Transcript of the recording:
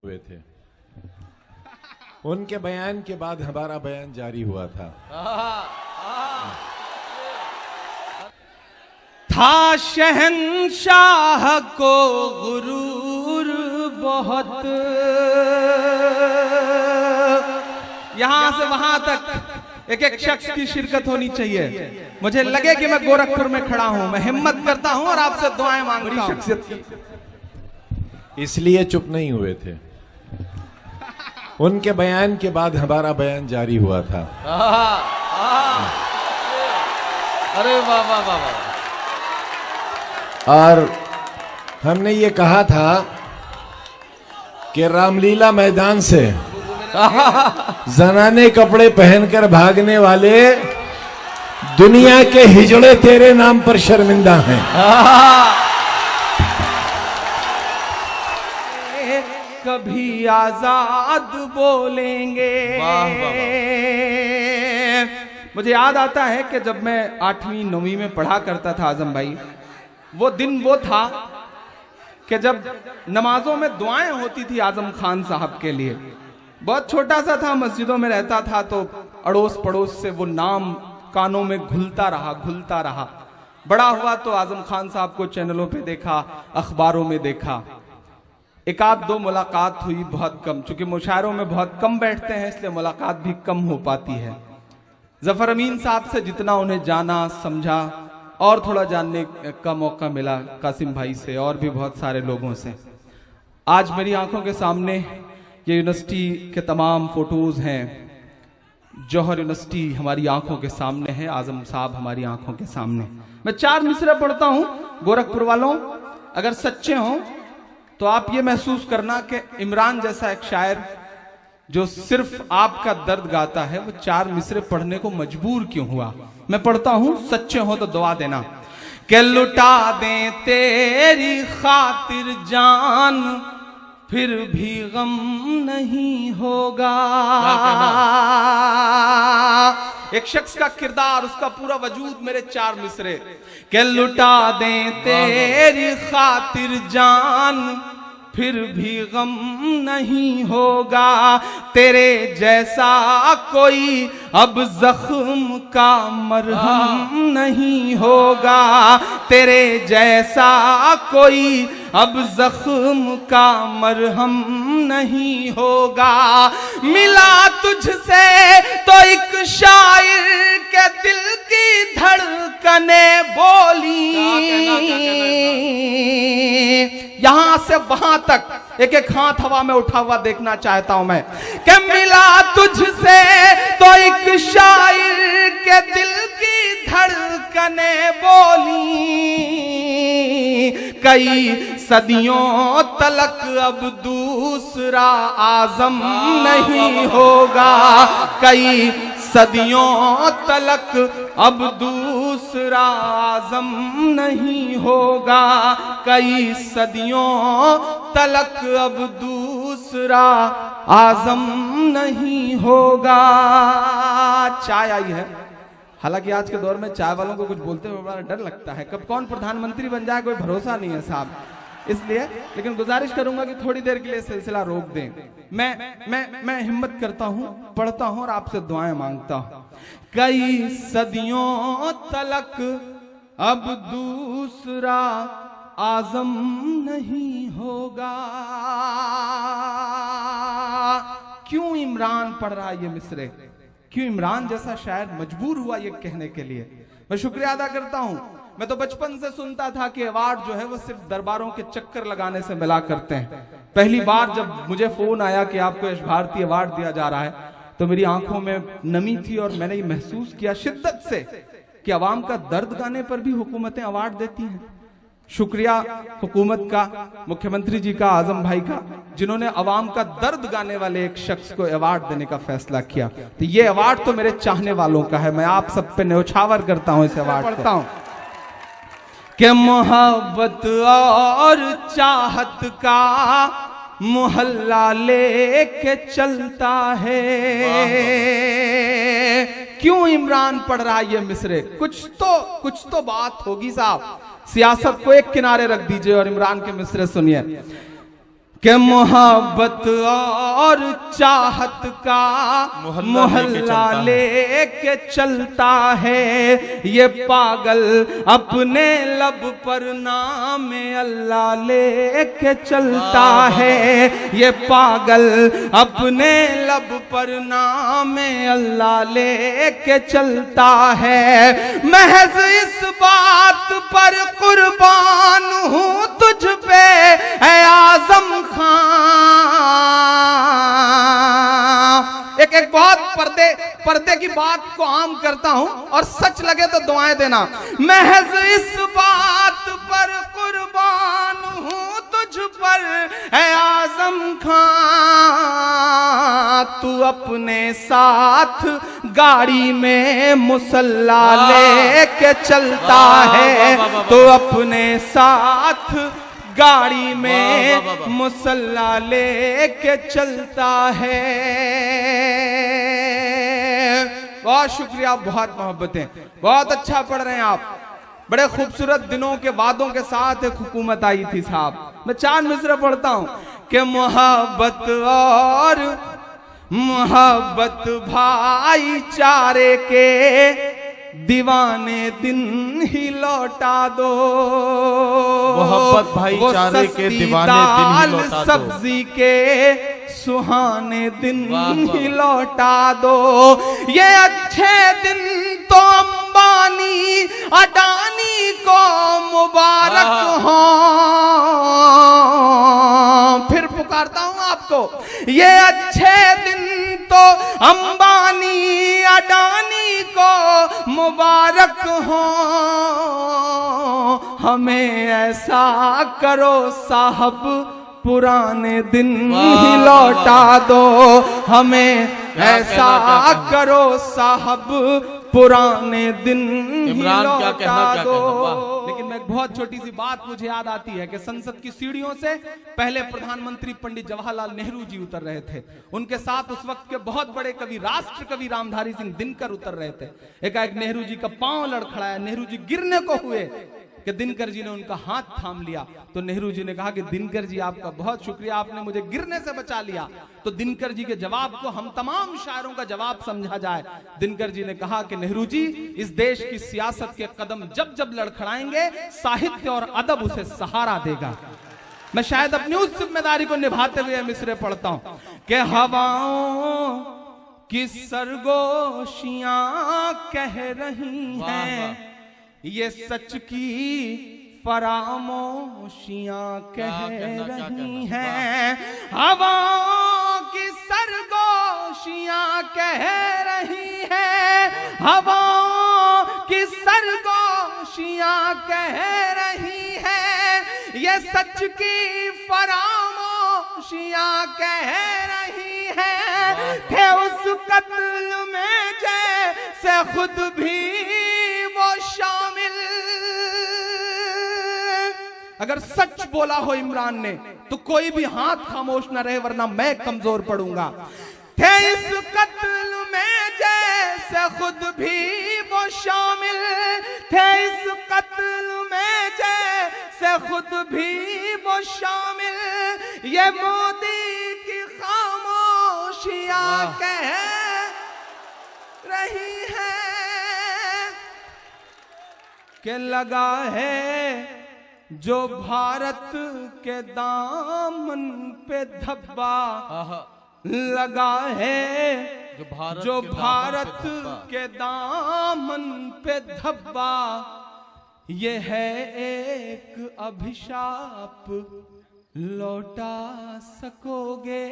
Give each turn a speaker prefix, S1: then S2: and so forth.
S1: हुए थे। उनके बयान के बाद हमारा बयान जारी हुआ था।
S2: था शहंशाह को गुरूर बहुत, यहां से वहां तक एक एक शख्स की शिरकत होनी चाहिए। मुझे लगे कि मैं गोरखपुर में खड़ा हूं, मैं हिम्मत करता हूं और आपसे दुआएं मांगता हूं।
S1: इसलिए चुप नहीं हुए थे। उनके बयान के बाद हमारा बयान जारी हुआ था।
S2: अरे वाह वाह वाह वाह।
S1: और हमने ये कहा था कि रामलीला मैदान से जनाने कपड़े पहनकर भागने वाले दुनिया के हिजड़े तेरे नाम पर शर्मिंदा हैं।
S2: कभी आजाद बोलेंगे। मुझे याद आता है कि जब मैं 8वीं 9वीं में पढ़ा करता था आजम भाई, वो दिन वो था कि जब नमाजों में दुआएं होती थी आजम खान साहब के लिए। बहुत छोटा सा था, मस्जिदों में रहता था, तो अड़ोस पड़ोस से वो नाम कानों में घुलता रहा। बड़ा हुआ तो आजम खान साहब को चैनलों पे देखा, अखबारों में देखा, एक आध दो मुलाकात हुई, बहुत कम, चूंकि मुशायरों में बहुत कम बैठते हैं इसलिए मुलाकात भी कम हो पाती है। जफर अमीन साहब से जितना उन्हें जाना समझा और थोड़ा जानने का मौका मिला, कासिम भाई से और भी बहुत सारे लोगों से। आज मेरी आंखों के सामने ये यूनिवर्सिटी के तमाम फोटोज हैं। जौहर यूनिवर्सिटी हमारी आंखों के सामने है, आजम साहब हमारी आंखों के सामने। मैं 4 मिसरे पढ़ता हूं गोरखपुर वालों, अगर सच्चे हों तो आप ये महसूस करना कि इमरान जैसा एक शायर जो सिर्फ आपका दर्द गाता है वो 4 मिसरे पढ़ने को मजबूर क्यों हुआ। मैं पढ़ता हूं, सच्चे हो तो दुआ देना। कि लुटा दें तेरी खातिर जान, फिर भी गम नहीं होगा। एक शख्स का किरदार, उसका पूरा वजूद मेरे 4 मिसरे। कि लुटा दें तेरी खातिर जान, फिर भी गम नहीं होगा। तेरे जैसा कोई अब जख्म का मरहम नहीं होगा। तेरे जैसा कोई अब जख्म का मरहम नहीं होगा। मिला तुझसे तो एक शायर के दिल की धड़कने बोली। यहां से वहां तक एक एक हाथ हवा में उठा हुआ देखना चाहता हूं मैं। कि मिला तुझसे तो एक शायर के दिल की धड़कने बोली। कई सदियों तलक अब दूसरा आजम नहीं होगा। कई सदियों तलक अब दूसरा आजम नहीं होगा। कई सदियों तलक अब दूसरा आजम नहीं होगा। चाय आई है, हालांकि आज के दौर में चाय वालों को कुछ बोलते हुए बड़ा डर लगता है, कब कौन प्रधानमंत्री बन जाए कोई भरोसा नहीं है साहब, इसलिए लेकिन गुजारिश करूंगा कि थोड़ी देर के लिए सिलसिला रोक दें। मैं हिम्मत करता हूं, पढ़ता हूं और आपसे दुआएं मांगता हूं। कई सदियों तलक अब दूसरा आजम नहीं होगा। क्यों इमरान पढ़ रहा है ये मिसरे, क्यों इमरान जैसा शायद मजबूर हुआ ये कहने के लिए। मैं शुक्रिया अदा करता हूं। मैं तो बचपन से सुनता था कि अवार्ड जो है वो सिर्फ दरबारों के चक्कर लगाने से मिला करते हैं। पहली बार जब मुझे फोन आया कि आपको यश भारती अवार्ड दिया जा रहा है तो मेरी आंखों में नमी थी और मैंने ये महसूस किया शिद्दत से कि अवाम का दर्द गाने पर भी हुकूमतें अवार्ड देती हैं। शुक्रिया हुकूमत का, मुख्यमंत्री जी का, आजम भाई का, जिन्होंने अवाम का दर्द गाने वाले एक शख्स को अवार्ड देने का फैसला किया। तो ये अवार्ड तो मेरे चाहने वालों का है, मैं आप सब पे न्यौछावर करता हूं इस अवार्ड को। पढ़ता हूं कि मोहब्बत और चाहत का मोहल्ला लेके चलता है। क्यों इमरान पढ़ रहा है ये मिसरे, कुछ तो बात होगी साहब। सियासत को एक किनारे रख दीजिए और इमरान के मिसरे सुनिए। कि मोहब्बत और चाहत का मोहल्ला लेके चलता है ये पागल, अपने लब पर नाम अल्लाह लेके चलता है ये पागल, अपने लब पर नाम अल्लाह लेके चलता है। महज इस बात पर कुर्बान हूँ तुझ पे ऐ आजम खां। एक बहुत पर्दे की बात को आम करता हूं और सच लगे तो दुआएं देना। महज इस बात पर कुर्बान हूं तुझ पर ऐ आजम खां, तू अपने साथ गाड़ी में मुसल्ला लेके चलता है, तू अपने साथ गाड़ी में मुसल्ला लेके चलता है। बहुत शुक्रिया, बहुत मोहब्बतें, बहुत अच्छा पढ़ रहे हैं आप। बड़े खूबसूरत दिनों के वादों के साथ एक हुकूमत आई थी साहब। मैं 4 मिसरे पढ़ता हूं कि मोहब्बत और मोहब्बत भाईचारे के दीवाने दिन ही लौटा दो,
S3: मोहब्बत भाईचारे के दीवाने दिन ही लौटा दो,
S2: सब्जी के सुहाने दिन ही लौटा दो। ये अच्छे दिन तो अंबानी अडानी को मुबारक हो। फिर पुकारता हूं आपको, ये अच्छे दिन तो अंबानी अडानी को मुबारक हो। हमें ऐसा करो साहब पुराने दिन ही लौटा दो, हमें ऐसा करो साहब पुराने दिन ही लौटा दो। लेकिन मैं बहुत छोटी सी बात मुझे याद आती है कि संसद की सीढ़ियों से पहले प्रधानमंत्री पंडित जवाहरलाल नेहरू जी उतर रहे थे। उनके साथ उस वक्त के बहुत बड़े कवि, राष्ट्र कवि रामधारी सिंह दिनकर उतर रहे थे। एकाएक नेहरू जी का पांव लड़खड़ाया, नेहरू जी गिरने को हुए कि दिनकर जी ने उनका हाथ थाम लिया। तो नेहरू जी ने कहा कि दिनकर जी आपका बहुत शुक्रिया, आपने मुझे गिरने से बचा लिया। तो दिनकर जी के जवाब को हम तमाम शायरों का जवाब समझा जाए। दिनकर जी ने कहा कि नेहरू जी, इस देश की सियासत के कदम जब जब लड़खड़ाएंगे साहित्य और अदब उसे सहारा देगा। मैं शायद अपनी उस जिम्मेदारी को निभाते हुए मिसरे पढ़ता हूं कि हवाओं की सरगोशियां कह रही हैं, ये सच की फरामोशियां कह रही हैं। हवाओं की सरगोशियां कह रही हैं, हवाओं की सरगोशियां कह रही हैं, ये सच की फरामोशियां कह रही हैं। थे उस कत्ल में जैसे खुद भी वो शामिल। अगर सच बोला हो इमरान ने तो कोई भी हाथ खामोश न रहे, वरना मैं कमजोर पड़ूंगा। थे इस कत्ल में जैसे खुद भी वो शामिल, थे इस कत्ल में जैसे खुद भी वो शामिल। ये मोदी की खामोशियां कह रही है कि लगा है जो भारत के दामन पे धब्बा, लगा है जो भारत के दामन पे धब्बा। ये है एक अभिशाप, लौटा सकोगे